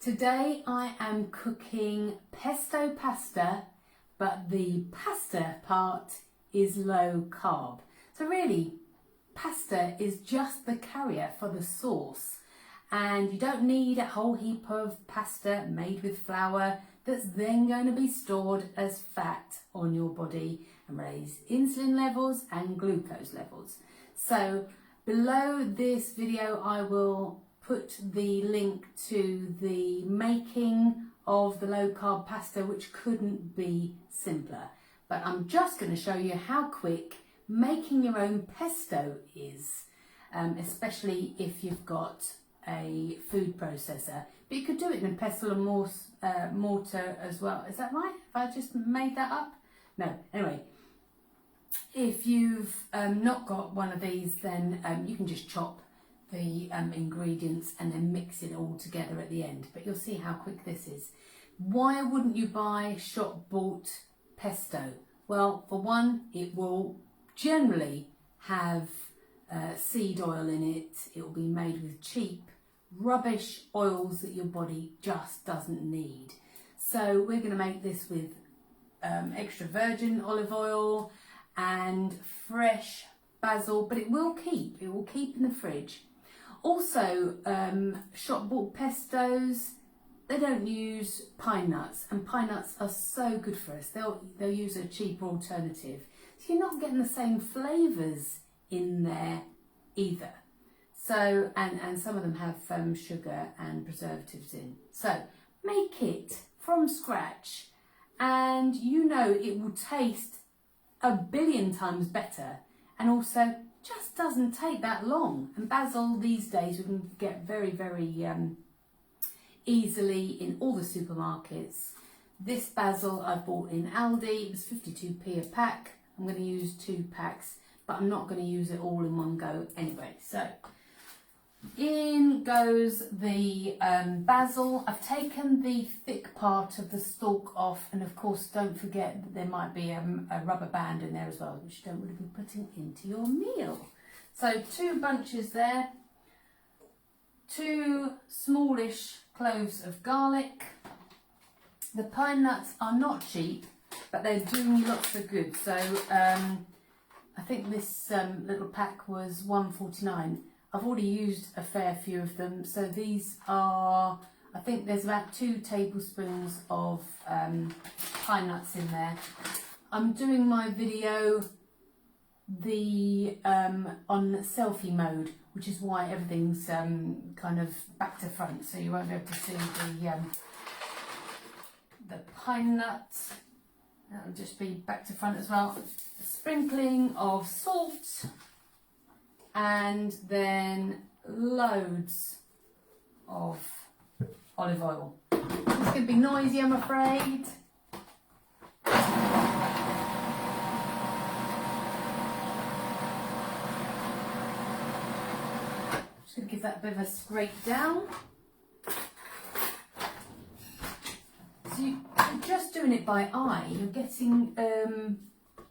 Today I am cooking pesto pasta, but the pasta part is low carb. So really, pasta is just the carrier for the sauce, and you don't need a whole heap of pasta made with flour that's then going to be stored as fat on your body and raise insulin levels and glucose levels. So below this video I will put the link to the making of the low carb pasta, which couldn't be simpler. But I'm just going to show you how quick making your own pesto is, especially if you've got a food processor. But you could do it in a pestle and mortar as well. Is that right? Have I just made that up? No. Anyway, if you've not got one of these, then you can just chop the ingredients and then mix it all together at the end. But you'll see how quick this is. Why wouldn't you buy shop bought pesto? Well, for one, it will generally have seed oil in it. It will be made with cheap rubbish oils that your body just doesn't need. So we're going to make this with extra virgin olive oil and fresh basil, but it will keep in the fridge. Also, shop bought pestos, they don't use pine nuts, and pine nuts are so good for us. They'll use a cheaper alternative. So you're not getting the same flavours in there either. So, and some of them have sugar and preservatives in. So make it from scratch, and you know it will taste a billion times better, and also just doesn't take that long. And basil these days we can get very easily in all the supermarkets. This basil I bought in Aldi. It was 52p a pack. I'm going to use 2 packs, but I'm not going to use it all in one go anyway. So in goes the basil. I've taken the thick part of the stalk off, and of course don't forget that there might be a rubber band in there as well, which you don't want to be putting into your meal. So 2 bunches there, 2 smallish cloves of garlic. The pine nuts are not cheap, but they're doing you lots of good. So I think this little pack was £1.49. I've already used a fair few of them, so these are, I think there's about 2 tablespoons of pine nuts in there. I'm doing my video on selfie mode, which is why everything's kind of back to front, so you won't be able to see the pine nuts. That'll just be back to front as well. A sprinkling of salt, and then loads of olive oil. It's going to be noisy, I'm afraid. Just going to give that a bit of a scrape down. So you're just doing it by eye. You're getting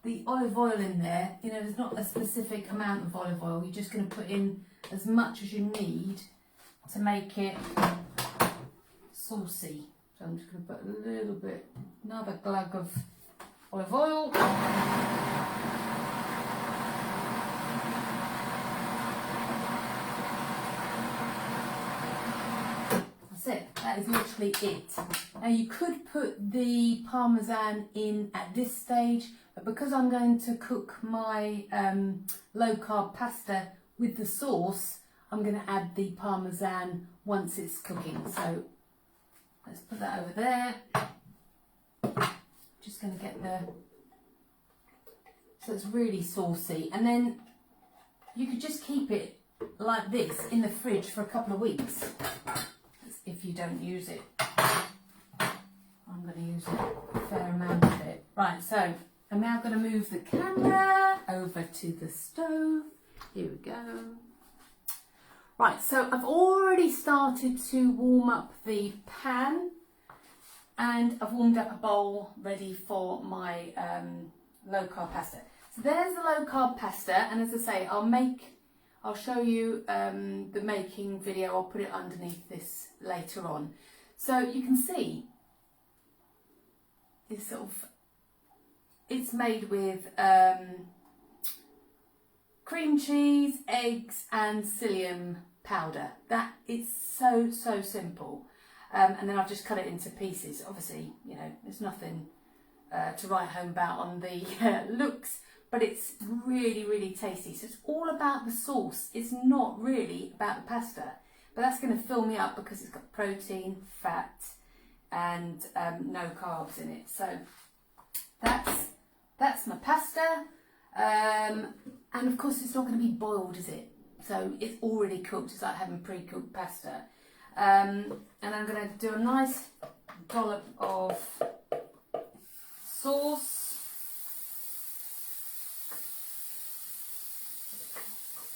the olive oil in there. You know, there's not a specific amount of olive oil. You're just going to put in as much as you need to make it saucy. So I'm just going to put a little bit, another glug of olive oil. That's it. That is literally it. Now you could put the parmesan in at this stage, but because I'm going to cook my low carb pasta with the sauce, I'm going to add the parmesan once it's cooking. So let's put that over there. Just going to get so it's really saucy, and then you could just keep it like this in the fridge for a couple of weeks if you don't use it. I'm going to use a fair amount of it. Right, so I'm now going to move the camera over to the stove. Here we go. Right, so I've already started to warm up the pan, and I've warmed up a bowl ready for my low carb pasta. So there's the low carb pasta, and as I say, I'll show you the making video. I'll put it underneath this later on. So you can see it's sort of, it's made with cream cheese, eggs and psyllium powder. That is so simple. And then I've just cut it into pieces. Obviously, you know, there's nothing to write home about on the looks, but it's really tasty. So it's all about the sauce. It's not really about the pasta, but that's going to fill me up because it's got protein, fat and no carbs in it. So that's my pasta. And of course it's not going to be boiled, is it? So it's already cooked. It's like having pre-cooked pasta. And I'm going to do a nice dollop of sauce.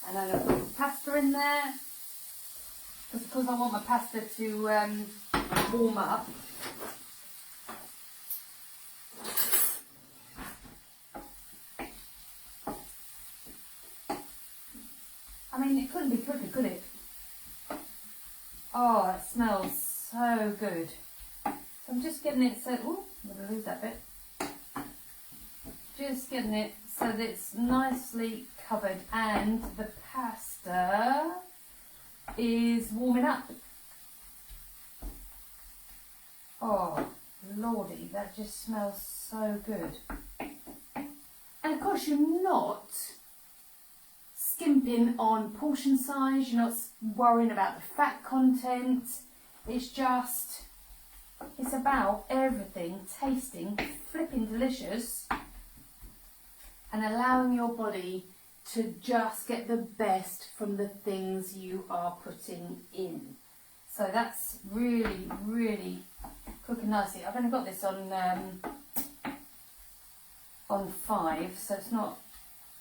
And then I'll put the pasta in there. Because I want my pasta to warm up. I mean, it couldn't be quicker, could it? Oh, it smells so good. So I'm just getting it so, oh, I'm going to lose that bit. Just getting it so that it's nicely covered and the pasta is warming up. Oh, lordy, that just smells so good. And of course you're not skimping on portion size, you're not worrying about the fat content. It's just, it's about everything tasting flipping delicious and allowing your body to just get the best from the things you are putting in. So that's really cooking nicely. I've only got this on 5, so it's not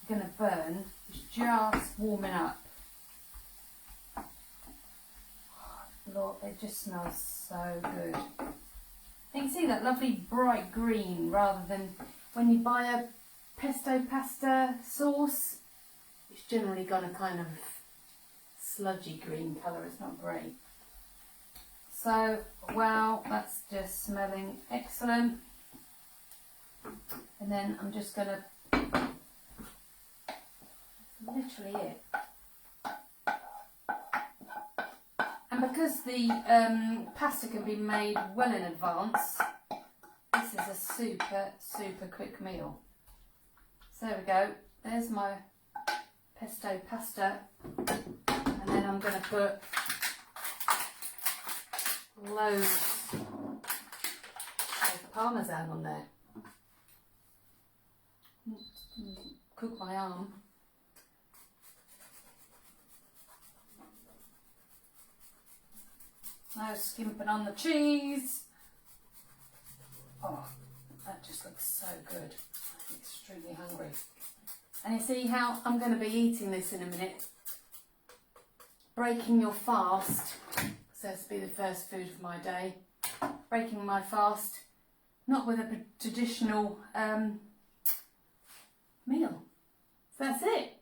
going to burn. It's just warming up. Lord, it just smells so good. You can see that lovely bright green rather than when you buy a pesto pasta sauce, it's generally got a kind of sludgy green colour. It's not great. So, wow, that's just smelling excellent. And then I'm just going to, literally it. And because the pasta can be made well in advance, this is a super quick meal. So there we go, there's my pesto pasta, and then I'm going to put loads of parmesan on there. Cook my arm. No skimping on the cheese. Oh, that just looks so good. I'm extremely hungry. And you see how I'm going to be eating this in a minute. Breaking your fast. So this will be the first food of my day. Breaking my fast. Not with a traditional meal. So that's it.